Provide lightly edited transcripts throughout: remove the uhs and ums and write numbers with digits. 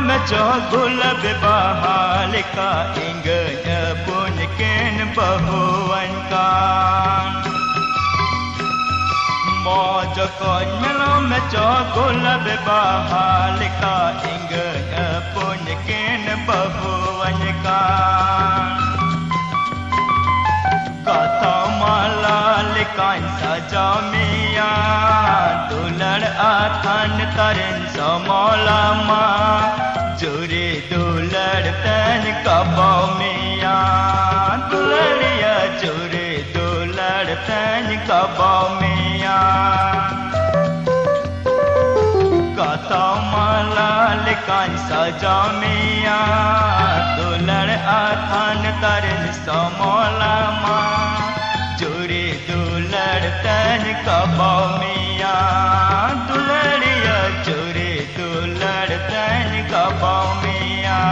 meco gula bebahalika ingganya punyakin bahuan kan mojo kon melo meco gula bebahalika ingganya punyakin bahuan kan kata malalikan saja miya dular athan tarin samolama juri dular tan kabau miya dulariya juri dular tan kabau miya kata malalikan saja miya dular athan tarin samolama juri dular tan kabau miya dulariya juri dular tan kabau miya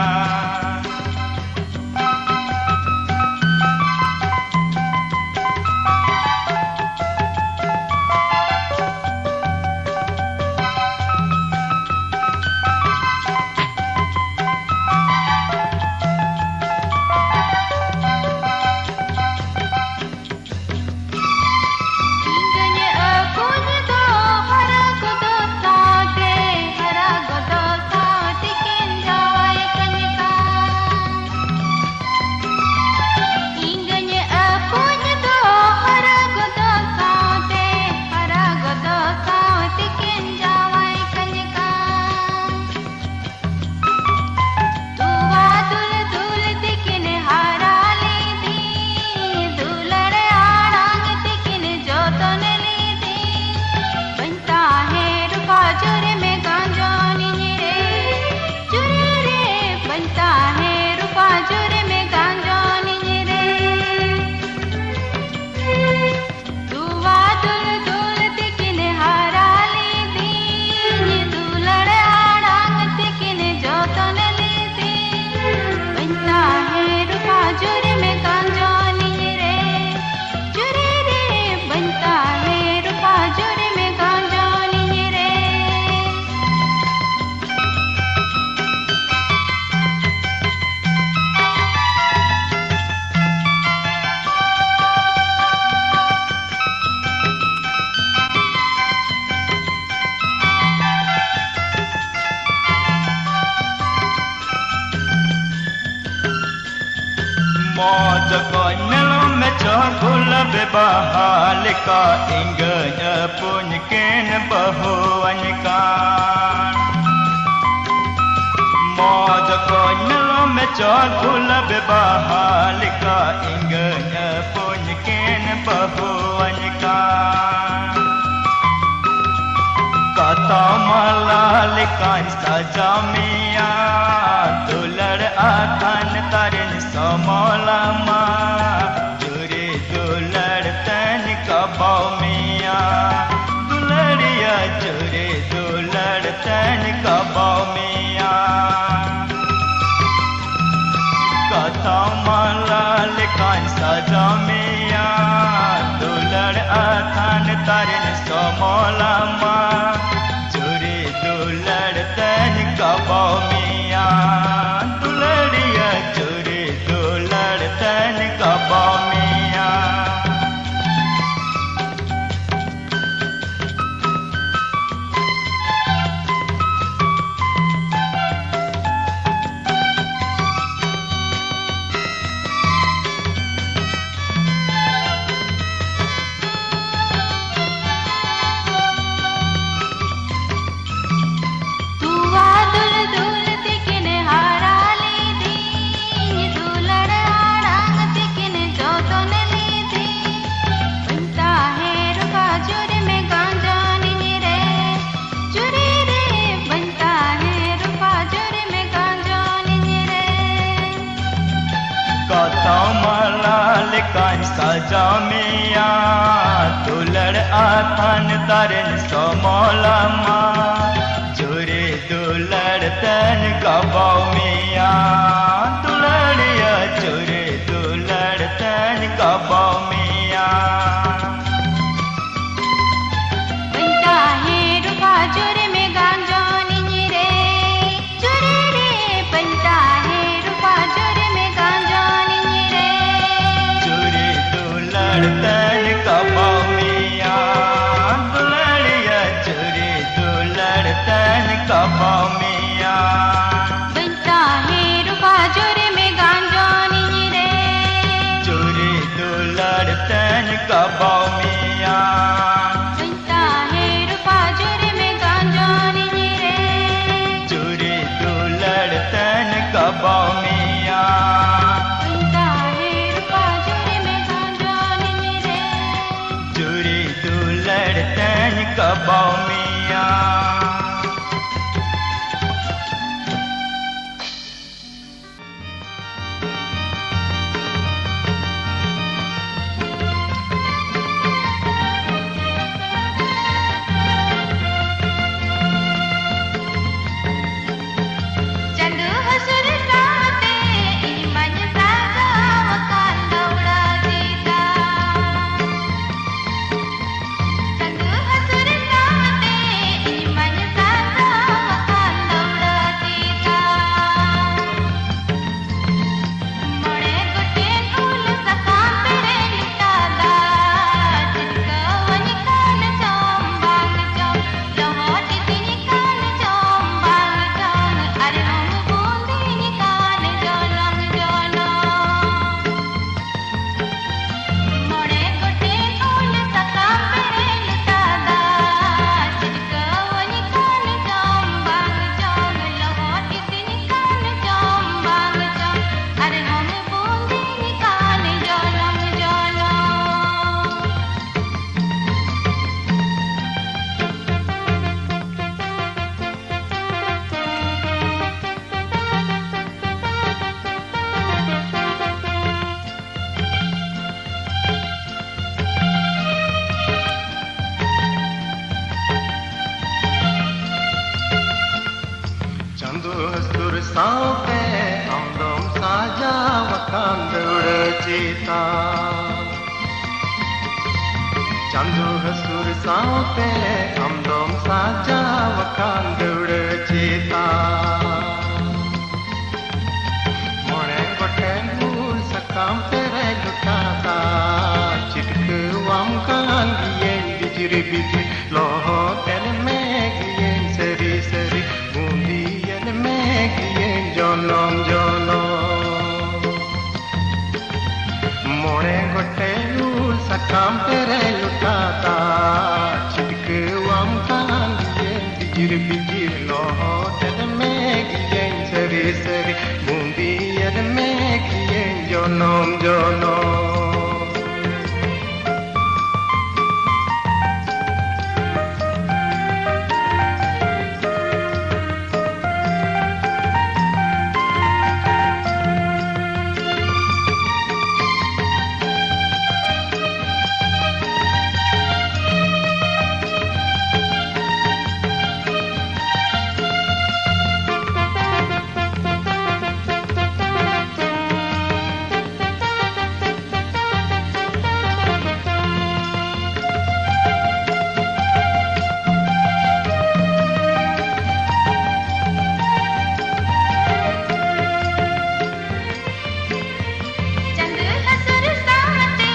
mojo kon melo meco gula bebahalika ingganya punyakin bahuan kan mojo kon melo meco gula bebahalika ingganya punyakin bahuan kan kata malalikan saja miya dular akan tarin samolama juri dular tan kabau miya dulariya juri dular tan kabau miya kata malalikan saja miya dular akan tarin samolama juri dular tan kabau miya dulariya juri dular tan kabau miya kata malalikan saja miya dular athan tarin samolama juri dular tan kabau miya dulariya juri dular tan kabau miya banta hai rupa juri me ganjoni re juri दुलड़तन कबाव मिया दुलड़िया चोरी दुलड़तन कबाव मिया बंता है रुपा जोरे में गांजोनी रे चोरी दुलड़तन कबाव मिया बंता है रुपा जोरे में गांजोनी रे चोरी दुलड़तन कबाव मिया बंता है रुपा जोरे में गांजोनी रे चोरी दुलड़तन कबाव मिया चंदू हसुर साते इन मन सागा वकान दौड़ा सीता चंदू हसुर साते इन मन सागा वकान दौड़ा सीता मोड़े गोटे फूल सका पेरे लिटादा चितकवनी कान चौंबांग चौं लहोटी तिनी कान चौंबांग चौं अरे हम बूंदी कान जोलम जोलो मोड़े गोटे फूल सका पेरे लिटादा चितकवनी कान चौंबांग चौं लहोटी तिनी कान चौंबांग चौं अरे हम बूंदी कान जोलम जोलो चंदू हसुर सावते अमदम साजा वकान दौड़ चीता चंदू हसुर सावते अमदम साजा वकान दौड़ चीता मोड़े गोटे फूल सकाम तेरे लुटाता चिटकवाम कान गियेन बिजिर बिजिर लोहो तेल में गियेन सरी सरी बूंदियन में गियेन जोनम जोनो मोड़े गोटे फूल सकाम तेरे लुटाता चिटकवाम कान गियेन बिजिर बिजिर लोहो तेल में गियेन सरी सरी बूंदियन में गियेन जोनम जोनो चंदू हसुर साते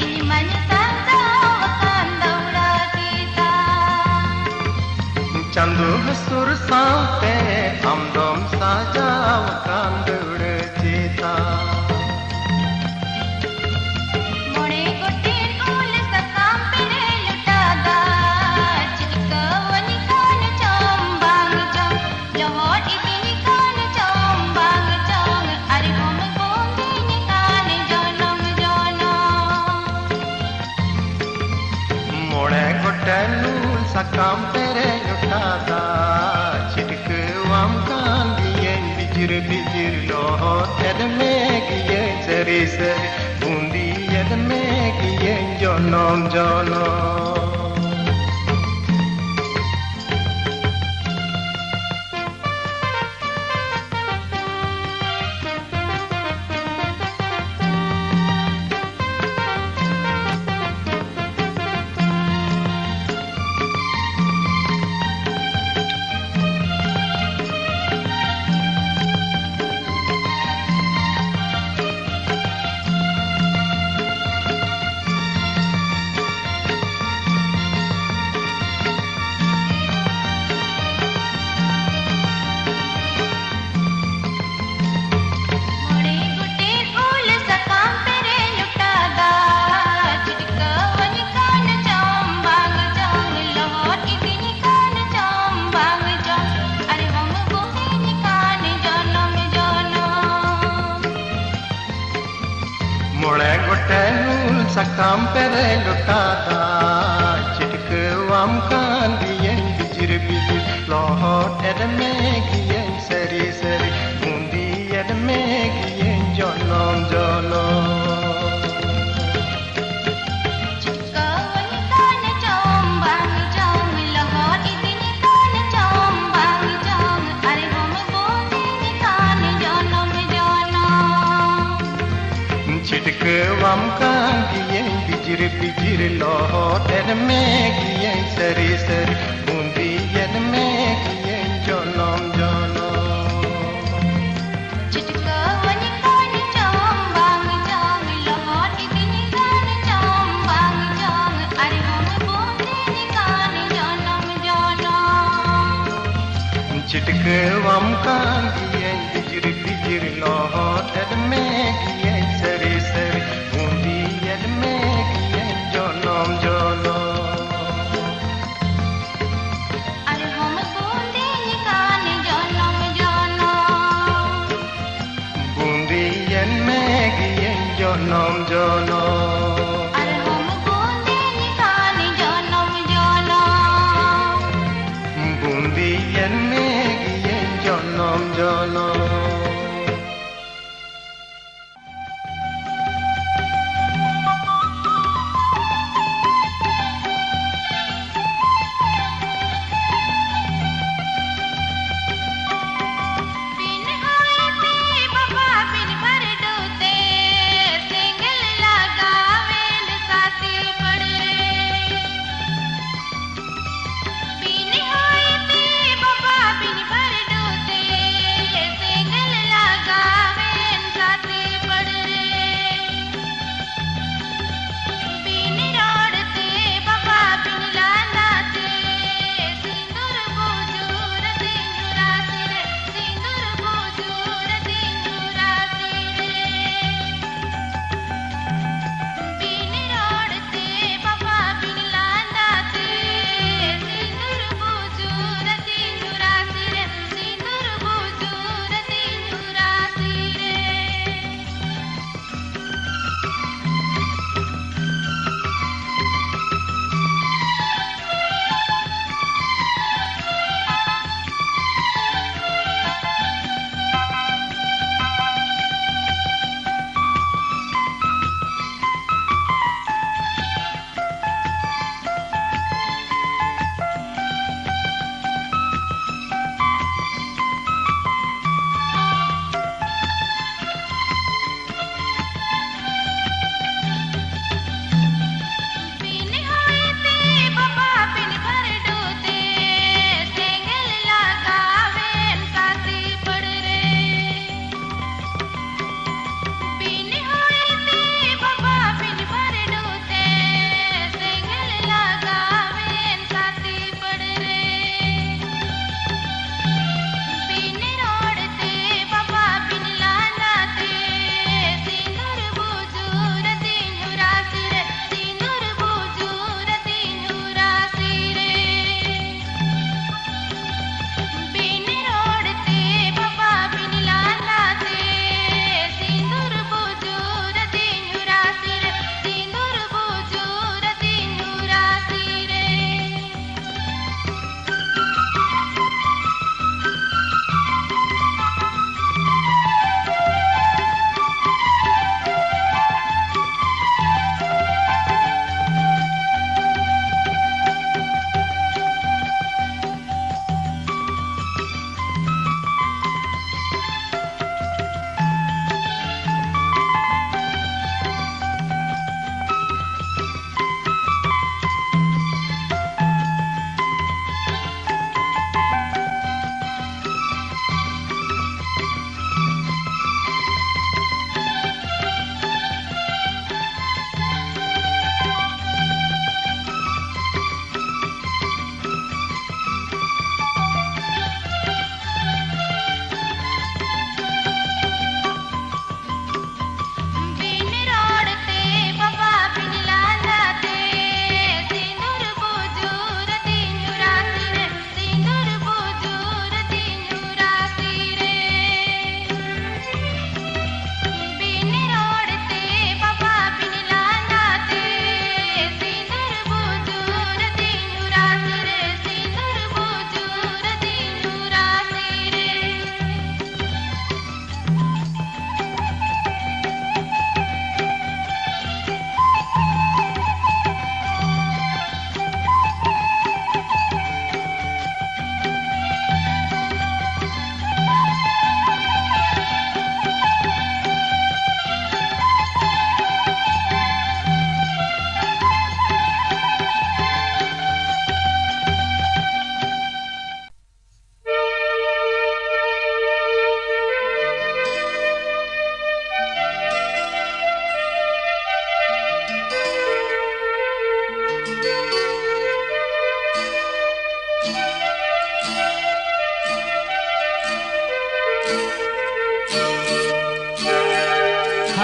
इन मन सागा वकान दौड़ा सीता चंदू हसुर सावते अमदम साजा वकान दौड़ चीता मोड़े गोटे फूल सका पेरे लुटादा चितकवनी कान चौंबांग चौं लहोटी तिनी कान चौंबांग चौं अरे हम बूंदी कान जोलम जोलो मोड़े गोटे फूल सकाम तेरे लुटाता चिटकवाम कान गियेन बिजिर बिजिर लोहो तेल में गियेन सरी सरी बूंदियन में गियेन जोनम जोनो sakam pere lutada chitkawam kan diyen bijir bijir lohot edmegiyen seri seri mundi edmegiyen jonom jonom चिटकवाम कान गियें बिजिर बिजिर लौटेन में गियें सरी सरी बूंदियन में गियें जनम जनम चिटकवानी कान चंबांग जांग लौट दिन कान चंबांग जांग अरे हम बूंदी कान जनम जनम चिटकवाम कान गियें बिजिर बिजिर लौटेन में गियें सरी सरी बूंदियन में गियें जनम जनम अरे हम बूंदी कान जनम जनम बूंदियन में गियें जनम जनम अरे हम बूंदी कान जनम जनम बूंदियन में गियें जनम जनम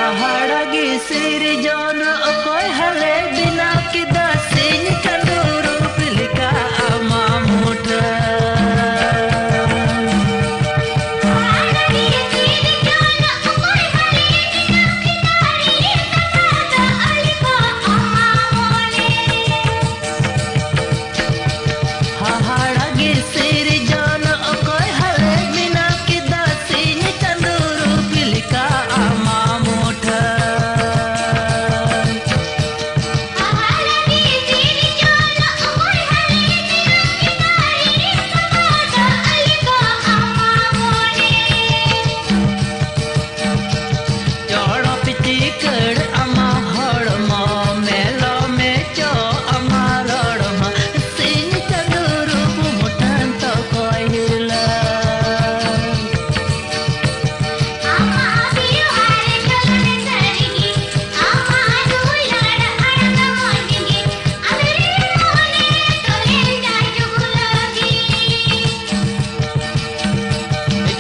Haharagi sirijon okoy hale bina kida sin kanduru pilika ama muda. Haharagi sirijon okoy hale bina kida sin kanduru pilika ama muda. Jora pitikad ama horma melo mecho ama rodma sin canduru mutan to koi hila.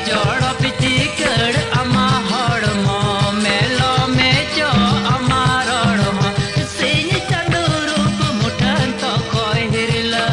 Jora pitikad ama horma melo mecho ama rodma sin canduru mutan to koi hila.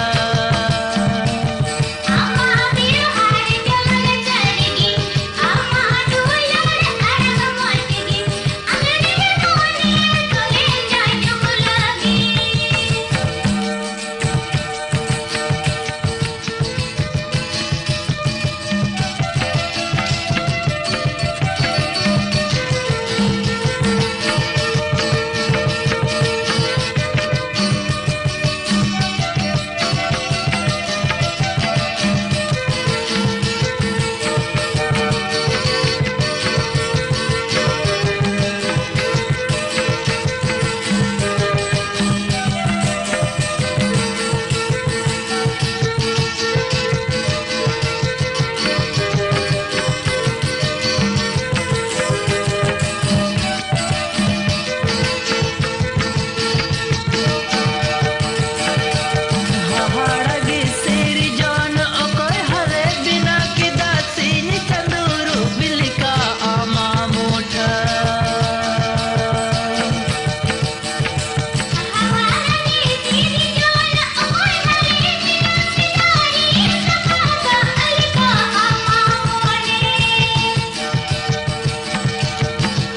Haharagi sirijon okoy hale bina kida sin kanduru pilika ama muda.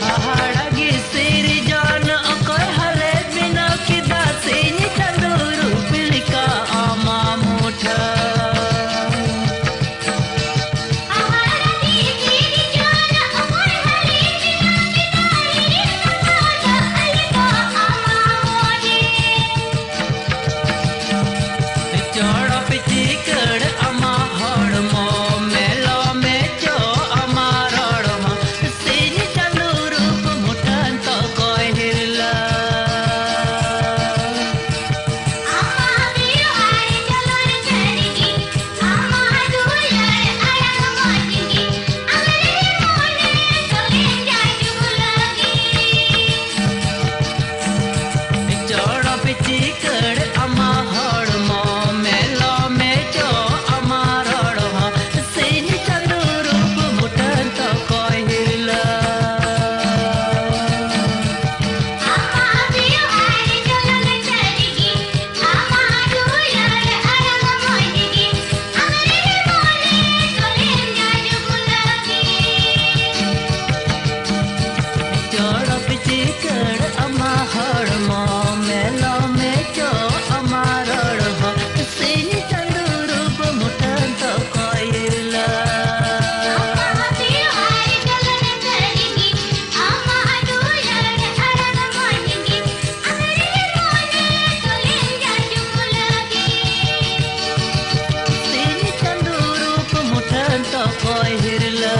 Haharagi sirijon okoy hale bina kida sin kanduru pilika ama muda. Jora pitikad ama horma melo mecho ama rodma sin canduru mutan to koi hila. Jora pitikad ama horma melo mecho ama rodma sin canduru mutan to koi hila. Jora pitikad ama horma melo mecho ama rodma sin canduru mutan to koi hila. Sin canduru mutan to koi hila.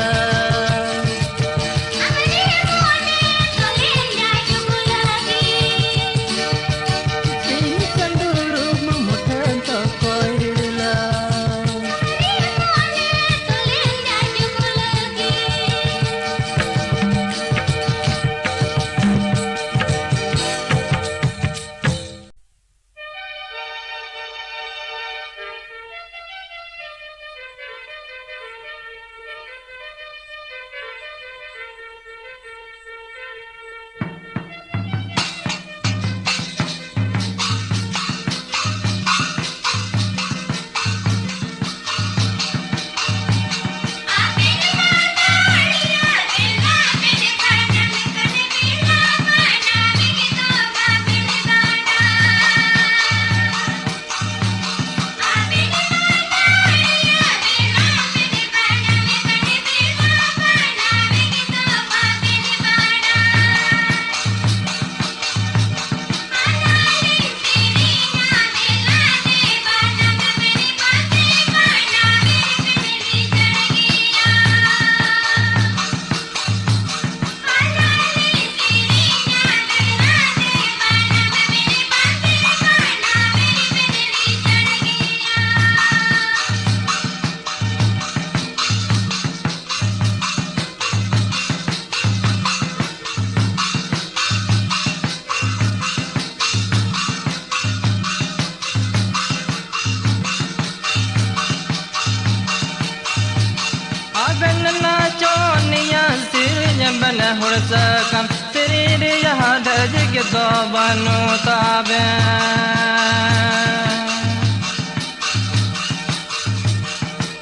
के दो बनो ताबे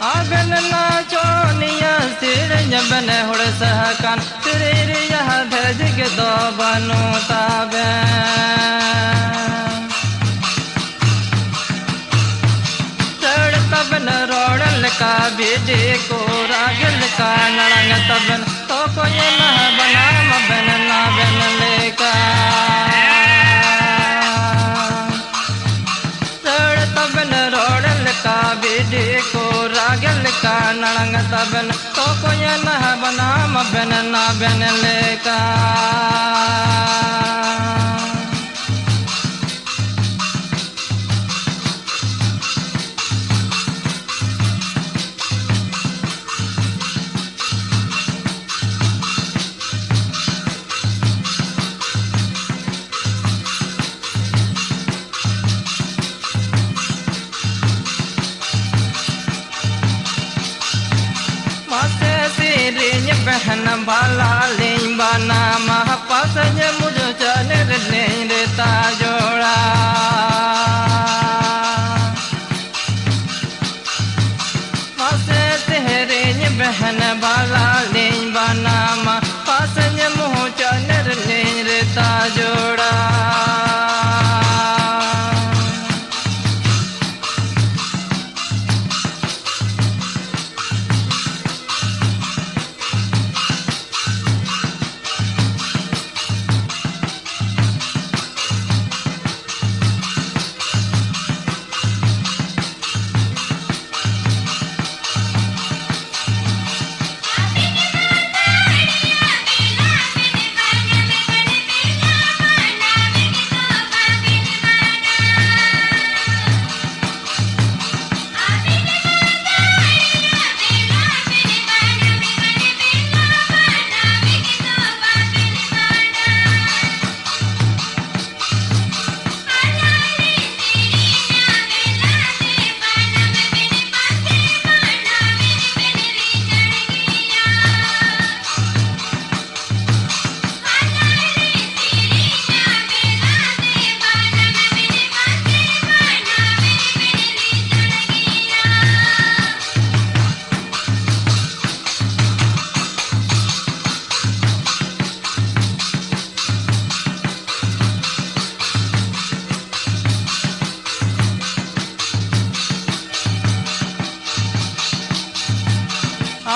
आगन नाचो निया सिर जबन हुड़ सहकन सिर यह धज के दो बनो ताबे तबन रोड़ल का बेटे को रागल का नड़ंग तबन तो कोई न बना मबन ना बन लेका तबन रोड़ल का बेटे को रागल का नड़ंग तबन तो कोई न बना मबन ना बन लेका बहन बाला लें बाना महापास मुझे चले लें रेता जोड़ा मासे तेरे बहन बाला लें बाना महापास मुझे चले लें रेता जोड़ा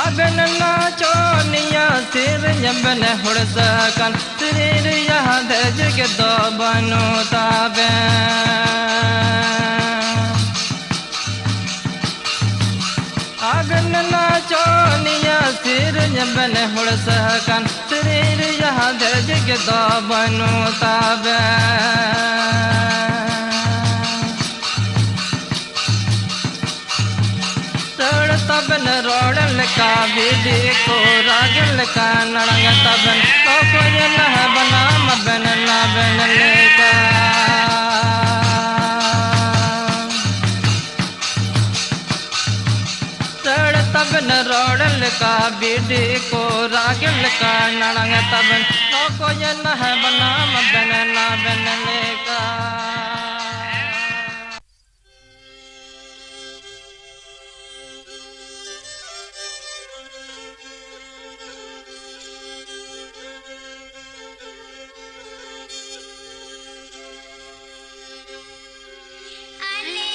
आगन नाचो निया सिर जबन हुड़ सकन सिर यह धज के दो बनो ताबे आगन नाचो निया सिर जबन हुड़ सकन सिर यह धज के दो बनो ताबे तबन रोड़ल का बेटे को रागल का नड़ंग तबन तो कोई न बना मबन ना बन लेका तबन रोड़ल का बेटे को रागल का नड़ंग तबन तो कोई न बना मबन ना बन लेका Ale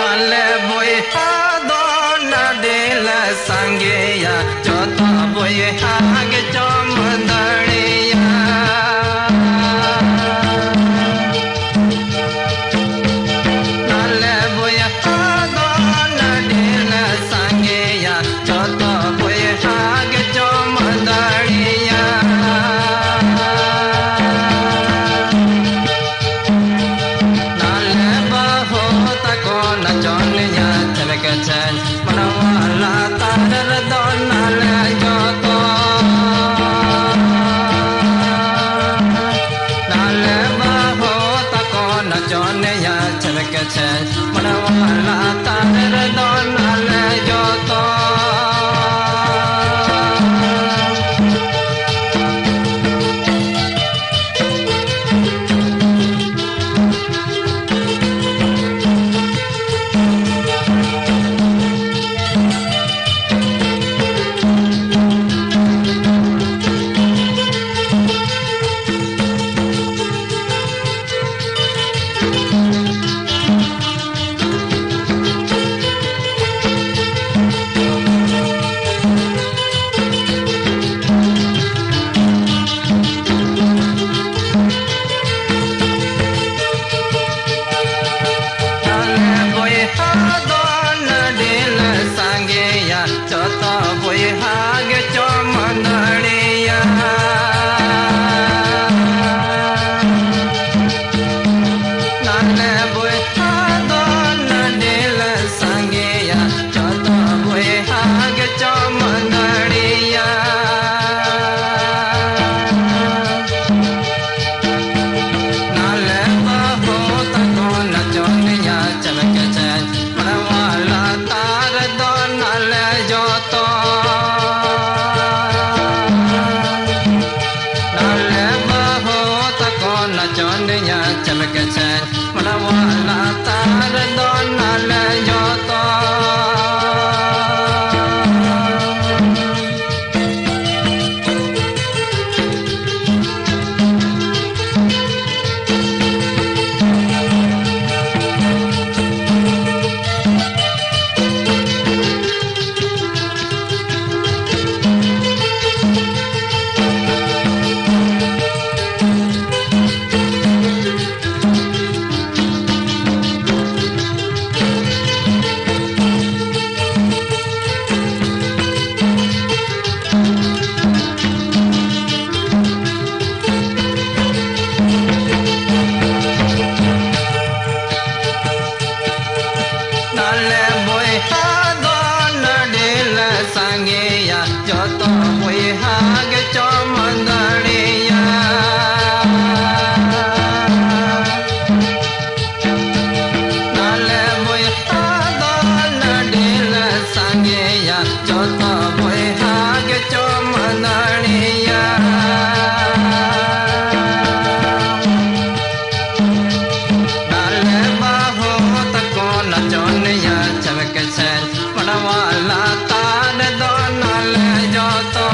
नाले बोए हादो नडेल संगेया जोता बोए हागे चमदड़िया नाले बोए हादो नडेल संगेया जोता बोए हागे चमदड़िया नाले बहो तको न जोनिया चलक चल मनवाला तार दो नाले जोतो नाले बहो तको न जोनिया चलक चल मनवाला तार दो नाले जोतो चमक चल मनवाला तार दो नाले जोतो नाले बोए हादो नडेल संगेया जोतो बोए हागे चमदड़िया नाले बोए हादो नडेल संगेया जोतो बोए हागे चमदड़िया नाले बाहो तको न जोनिया चमक चल मनवाला तार दो नाले जोतो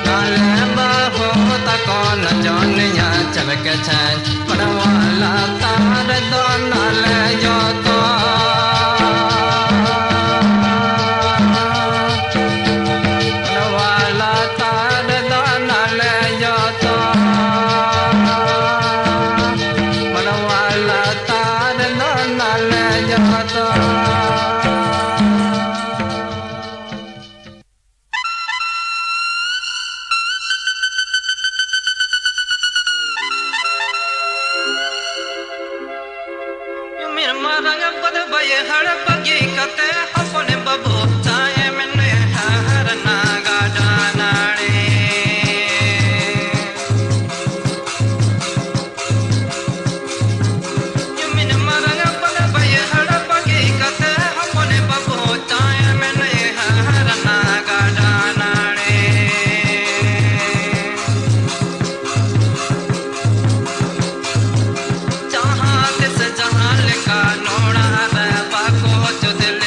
नाले बाहो तको न जोनिया चमक चल मनवाला तार दो नाले जोतो मनवाला तार दो नाले जोतो मनवाला तार दो नाले जोतो रंग पद बये हड़ बगी कते अपने बबू चाहे मैंने हर नागा डानाड़े रंग पद बये हड़ बगी कते अपने बबू चाहे मैंने हर नागा डानाड़े जहाँ दिस जहाँ लिखा नोड़ा रे बाको जो दिल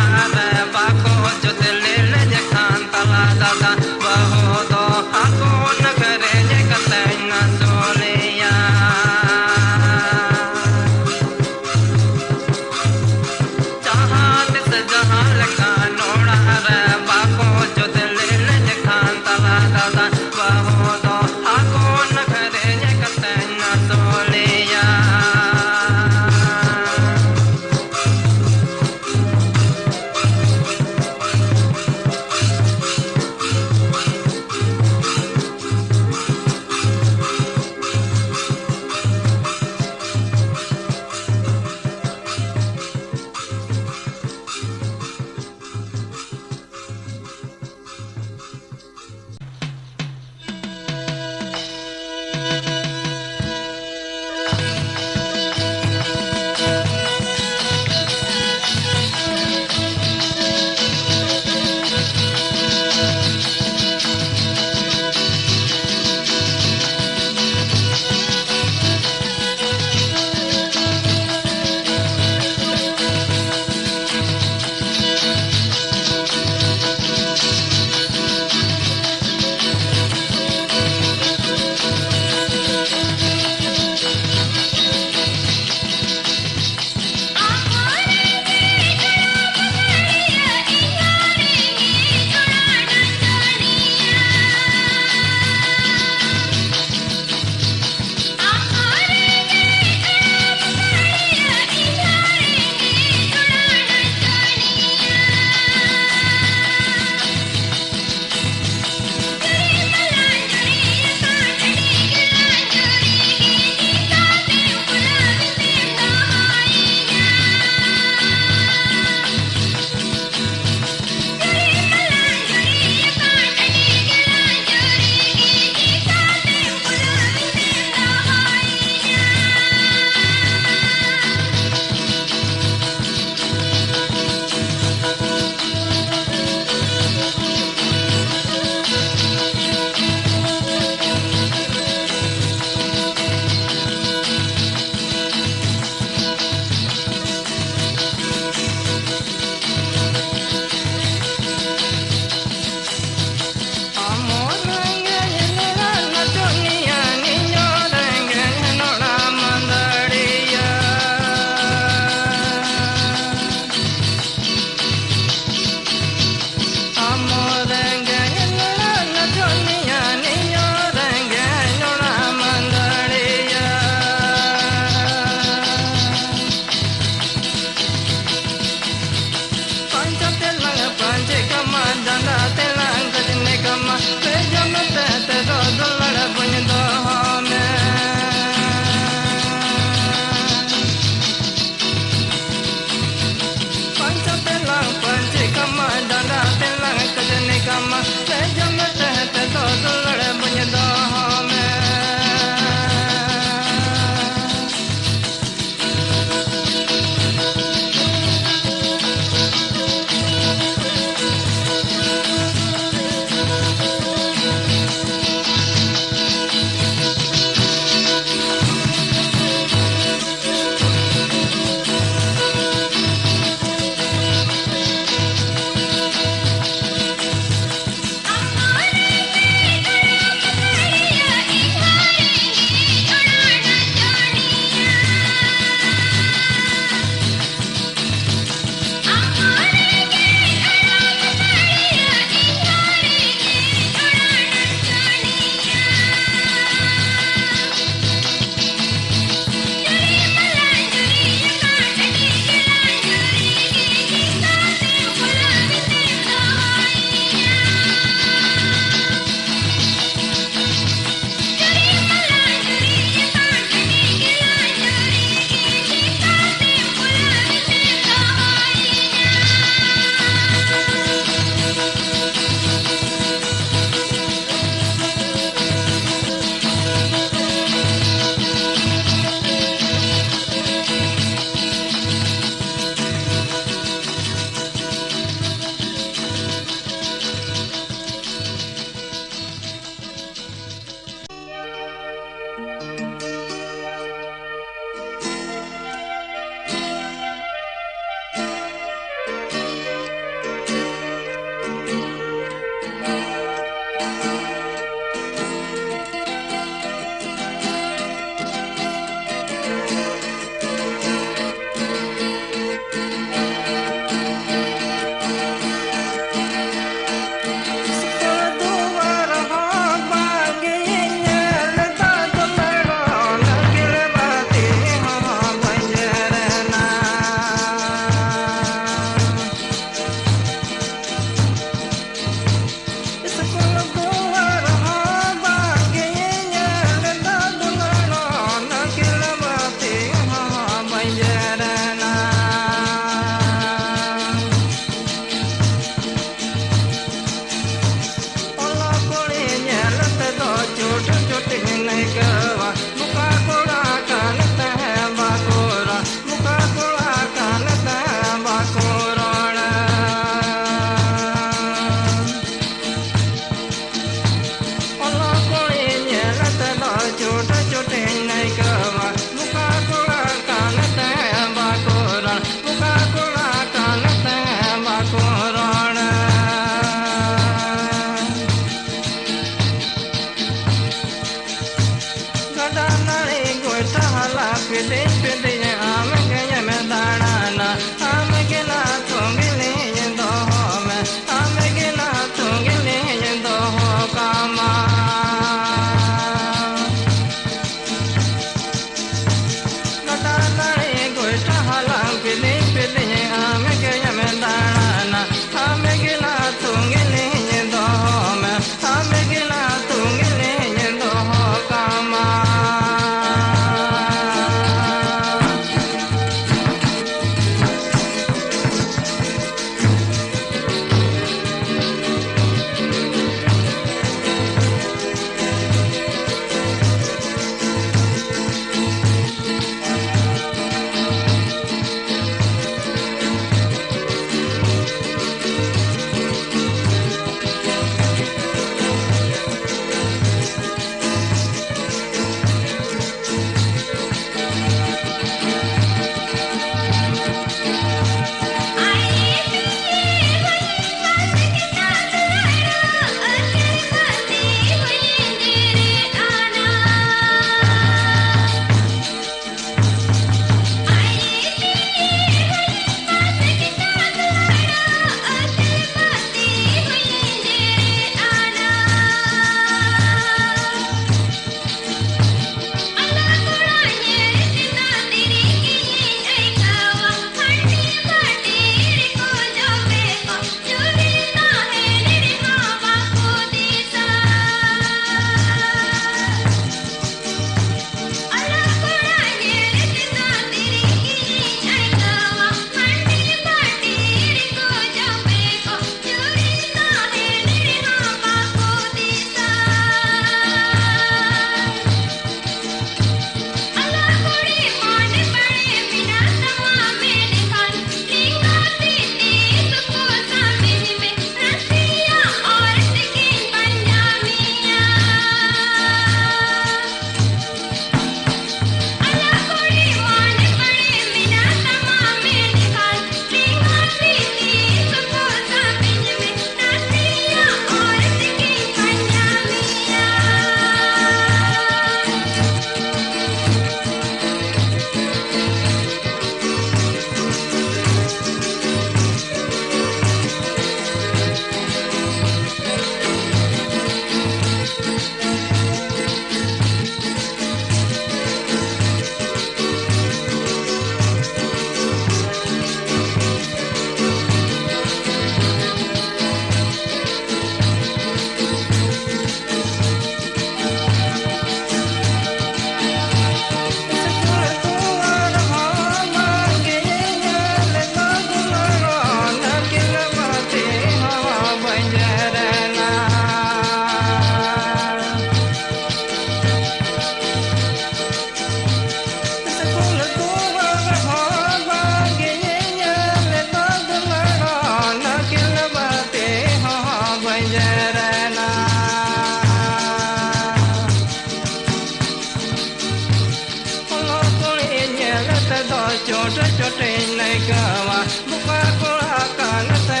चोट चोटे नैकवा बुका कोड़ा कान ते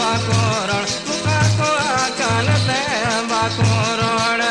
बाकोरण बुका कोड़ा कान ते बाकोरण